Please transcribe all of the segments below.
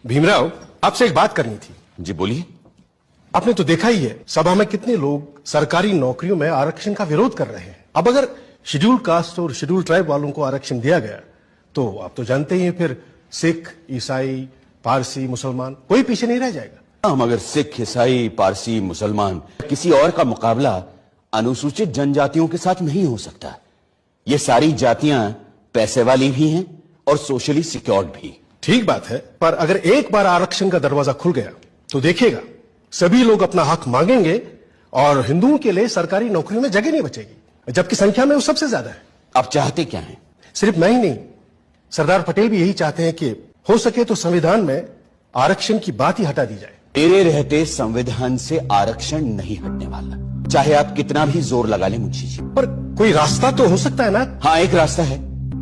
भीमराव, आपसे एक बात करनी थी। जी बोलिए। आपने तो देखा ही है सभा में कितने लोग सरकारी नौकरियों में आरक्षण का विरोध कर रहे हैं। अब अगर शेड्यूल कास्ट और शेड्यूल ट्राइब वालों को आरक्षण दिया गया तो आप तो जानते ही हैं फिर सिख, ईसाई, पारसी, मुसलमान कोई पीछे नहीं रह जाएगा। मगर सिख, ईसाई, पारसी, मुसलमान किसी और का मुकाबला अनुसूचित जनजातियों के साथ नहीं हो सकता। ये सारी जातियां पैसे वाली भी हैं और सोशली सिक्योर्ड भी। ठीक बात है, पर अगर एक बार आरक्षण का दरवाजा खुल गया तो देखिएगा सभी लोग अपना हक मांगेंगे और हिंदुओं के लिए सरकारी नौकरियों में जगह नहीं बचेगी, जबकि संख्या में वो सबसे ज्यादा है। आप चाहते क्या हैं? सिर्फ मैं ही नहीं, सरदार पटेल भी यही चाहते हैं कि हो सके तो संविधान में आरक्षण की बात ही हटा दी जाए। मेरे रहते संविधान से आरक्षण नहीं हटने वाला, चाहे आप कितना भी जोर लगा लें मुंशी जी। पर कोई रास्ता तो हो सकता है ना? हाँ, एक रास्ता है।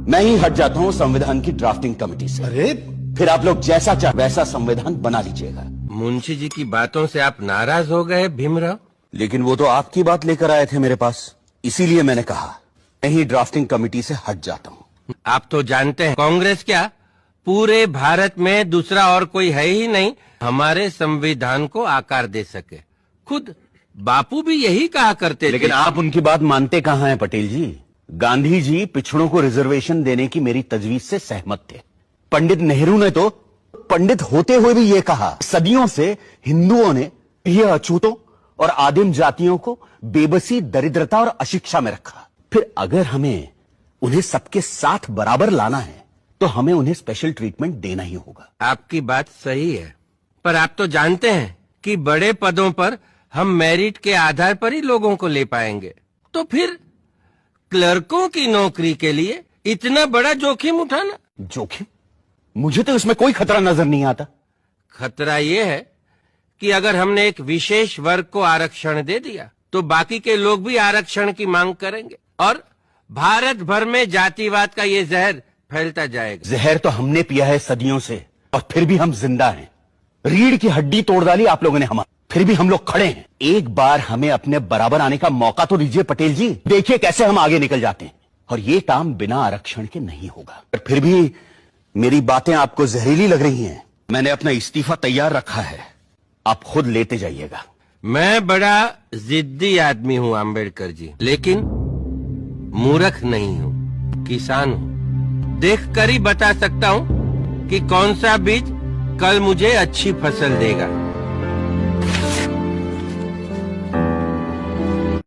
मैं ही हट जाता हूँ संविधान की ड्राफ्टिंग कमेटी से। अरे फिर आप लोग जैसा चाहे वैसा संविधान बना लीजिएगा। मुंशी जी की बातों से आप नाराज हो गए भीमराव? लेकिन वो तो आपकी बात लेकर आए थे मेरे पास, इसीलिए मैंने कहा मैं ही ड्राफ्टिंग कमेटी से हट जाता हूँ। आप तो जानते हैं कांग्रेस क्या पूरे भारत में दूसरा और कोई है ही नहीं हमारे संविधान को आकार दे सके। खुद बापू भी यही कहा करते थे। लेकिन आप उनकी बात मानते कहाँ हैं पटेल जी? गांधी जी पिछड़ों को रिजर्वेशन देने की मेरी तजवीज से सहमत थे। पंडित नेहरू ने तो पंडित होते हुए भी ये कहा, सदियों से हिंदुओं ने ये अछूतों और आदिम जातियों को बेबसी, दरिद्रता और अशिक्षा में रखा। फिर अगर हमें उन्हें सबके साथ बराबर लाना है तो हमें उन्हें स्पेशल ट्रीटमेंट देना ही होगा। आपकी बात सही है, पर आप तो जानते हैं कि बड़े पदों पर हम मेरिट के आधार पर ही लोगों को ले पाएंगे। तो फिर क्लर्कों की नौकरी के लिए इतना बड़ा जोखिम उठाना? जोखिम? मुझे तो इसमें कोई खतरा नजर नहीं आता। खतरा यह है कि अगर हमने एक विशेष वर्ग को आरक्षण दे दिया तो बाकी के लोग भी आरक्षण की मांग करेंगे और भारत भर में जातिवाद का ये जहर फैलता जाएगा। जहर तो हमने पिया है सदियों से और फिर भी हम जिंदा हैं। रीढ़ की हड्डी तोड़ डाली आप लोगों ने हमारी, फिर भी हम लोग खड़े हैं। एक बार हमें अपने बराबर आने का मौका तो दीजिए पटेल जी, देखिए कैसे हम आगे निकल जाते हैं। और ये काम बिना आरक्षण के नहीं होगा। पर फिर भी मेरी बातें आपको जहरीली लग रही हैं। मैंने अपना इस्तीफा तैयार रखा है, आप खुद लेते जाइएगा। मैं बड़ा जिद्दी आदमी हूँ आम्बेडकर जी, लेकिन मूर्ख नहीं हूँ, किसान हूँ। देख कर ही बता सकता हूँ कि कौन सा बीज कल मुझे अच्छी फसल देगा।